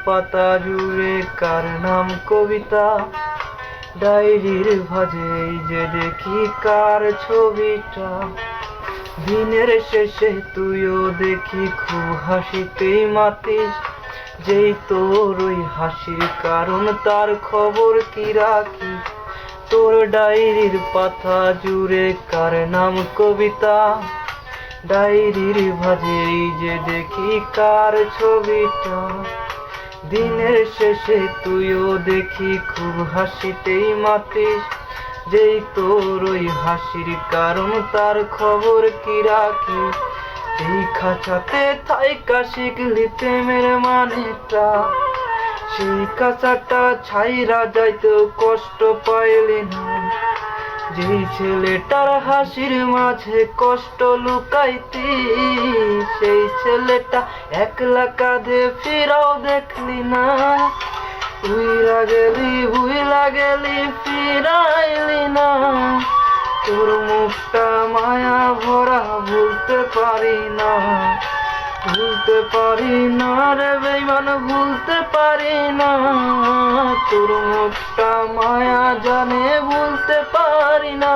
পাতা জুড়ে কার নাম কবিতা, ডায়েরির ভাঁজে এই যে দেখি কার ছবিটা। দিনের শেষে তুইও দেখি খুব হাসিতেই মাতিস, যেই তোর ওই হাসির কারণ তার খবর কি রাখিস। তোর ডায়েরির পাতা জুড়ে কার নাম কবিতা, ডায়েরির ভাঁজে এই যে দেখি কার ছবিটা। দিনের শেষে তুইও দেখি খুব হাসিতেই মাতিস, যেই তোর ওই হাসির কারণ তার খবর কি রাখিস। এই খাঁচাতে থাইকা শিখলি প্রেমের মানেটা, সেই খাঁচাটা ছাইরা যাইতেও কষ্ট পাইলি না। যেই ছেলেটার হাসির মাঝে কষ্ট লুকাইতি, সেই ছেলেটা একলা কাঁধে ফিরাও দেখলি না। ভুইলা গেলি ফিরাইলি না। তোর মুখটা মায়া ভরা ভুলতে পারি না, ভুলতে পারি না রে বেঈমান, ভুলতে পারি না। তোর মুখটা মায়া জানে ভুলতে পারি না।